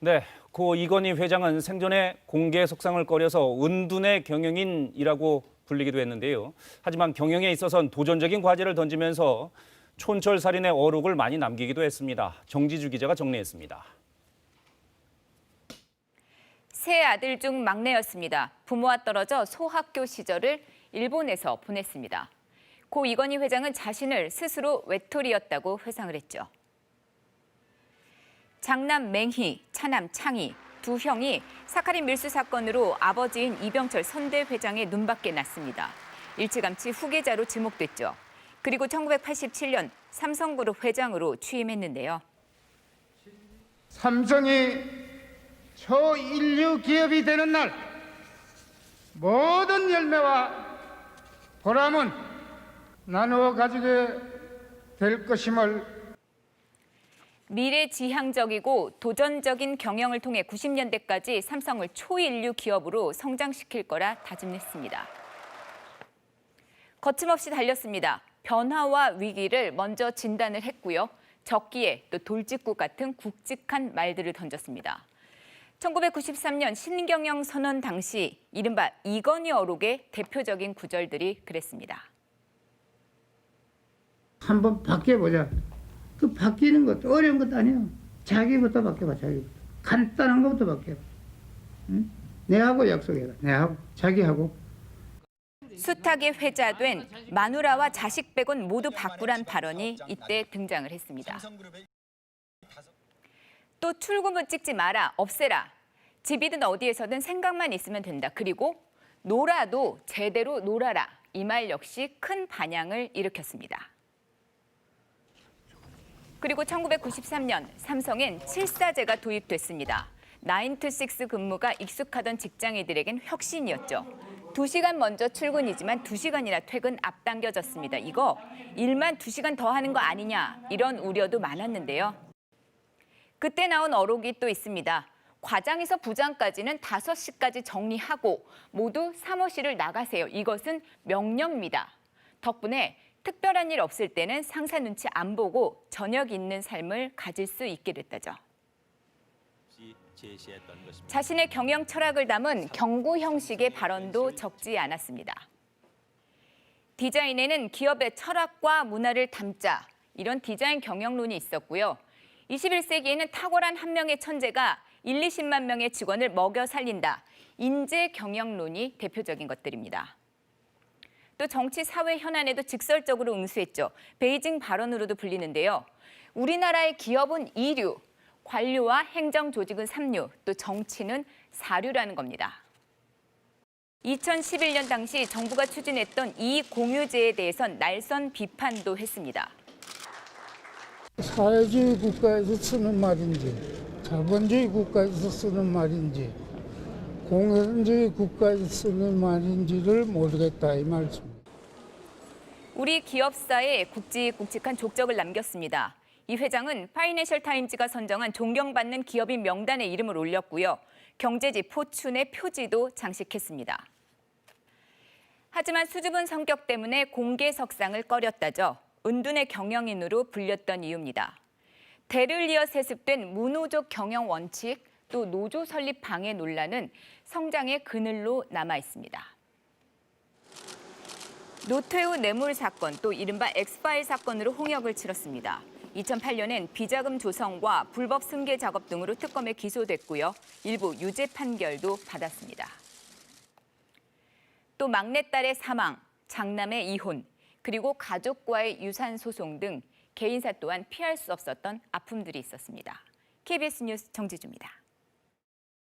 네, 고 이건희 회장은 생전에 공개 속상을 꺼려서 은둔의 경영인이라고 불리기도 했는데요. 하지만 경영에 있어선 도전적인 과제를 던지면서 촌철살인의 어록을 많이 남기기도 했습니다. 정지주 기자가 정리했습니다. 세 아들 중 막내였습니다. 부모와 떨어져 소학교 시절을 일본에서 보냈습니다. 고 이건희 회장은 자신을 스스로 외톨이였다고 회상을 했죠. 장남 맹희, 차남 창희 두 형이 사카린 밀수 사건으로 아버지인 이병철 선대 회장의 눈밖에 났습니다. 일찌감치 후계자로 지목됐죠. 그리고 1987년 삼성그룹 회장으로 취임했는데요. 삼성이 초인류 기업이 되는 날 모든 열매와 보람은 나누어 가지게 될 것임을 미래지향적이고 도전적인 경영을 통해 90년대까지 삼성을 초인류 기업으로 성장시킬 거라 다짐했습니다. 거침없이 달렸습니다. 변화와 위기를 먼저 진단을 했고요. 적기에 또 돌직구 같은 굵직한 말들을 던졌습니다. 1993년 신경영 선언 당시 이른바 이건희 어록의 대표적인 구절들이 그랬습니다. 한번 바뀌어보자. 그 바뀌는 것도 어려운 것도 아니에요. 자기부터 바뀌어봐, 자기부터. 간단한 것부터 바뀌어봐. 응? 내하고 약속해라, 내하고, 자기하고. 숱하게 회자된 마누라와 자식 빼곤 모두 바꾸란 발언이 이때 등장을 했습니다. 또 출구문 찍지 마라, 없애라. 집이든 어디에서든 생각만 있으면 된다. 그리고 놀아도 제대로 놀아라. 이 말 역시 큰 반향을 일으켰습니다. 그리고 1993년 삼성엔 7사제가 도입됐습니다. 9to6 근무가 익숙하던 직장인들에겐 혁신이었죠. 2시간 먼저 출근이지만 2시간이나 퇴근 앞당겨졌습니다. 이거 일만 2시간 더 하는 거 아니냐 이런 우려도 많았는데요. 그때 나온 어록이 또 있습니다. 과장에서 부장까지는 5시까지 정리하고 모두 사무실을 나가세요. 이것은 명령입니다. 덕분에 특별한 일 없을 때는 상사 눈치 안 보고 저녁 있는 삶을 가질 수 있게 됐다죠. 자신의 경영 철학을 담은 경구 형식의 발언도 적지 않았습니다. 디자인에는 기업의 철학과 문화를 담자 이런 디자인 경영론이 있었고요. 21세기에는 탁월한 한 명의 천재가 1, 20만 명의 직원을 먹여 살린다. 인재 경영론이 대표적인 것들입니다. 또 정치 사회 현안에도 직설적으로 응수했죠. 베이징 발언으로도 불리는데요. 우리나라의 기업은 2류, 관료와 행정 조직은 3류, 또 정치는 4류라는 겁니다. 2011년 당시 정부가 추진했던 이공유제에 대해선 날선 비판도 했습니다. 사회주의 국가에서 쓰는 말인지, 자본주의 국가에서 쓰는 말인지, 공산주의 국가에서 쓰는 말인지를 모르겠다 이 말씀. 우리 기업사에 굵직굵직한 족적을 남겼습니다. 이 회장은 파이낸셜 타임즈가 선정한 존경받는 기업인 명단에 이름을 올렸고요. 경제지 포춘의 표지도 장식했습니다. 하지만 수줍은 성격 때문에 공개석상을 꺼렸다죠. 은둔의 경영인으로 불렸던 이유입니다. 대를 이어 세습된 무노조 경영 원칙, 또 노조 설립 방해 논란은 성장의 그늘로 남아 있습니다. 노태우 뇌물 사건, 또 이른바 엑스파일 사건으로 홍역을 치렀습니다. 2008년엔 비자금 조성과 불법 승계 작업 등으로 특검에 기소됐고요. 일부 유죄 판결도 받았습니다. 또 막내딸의 사망, 장남의 이혼, 그리고 가족과의 유산 소송 등 개인사 또한 피할 수 없었던 아픔들이 있었습니다. KBS 뉴스 정지주입니다.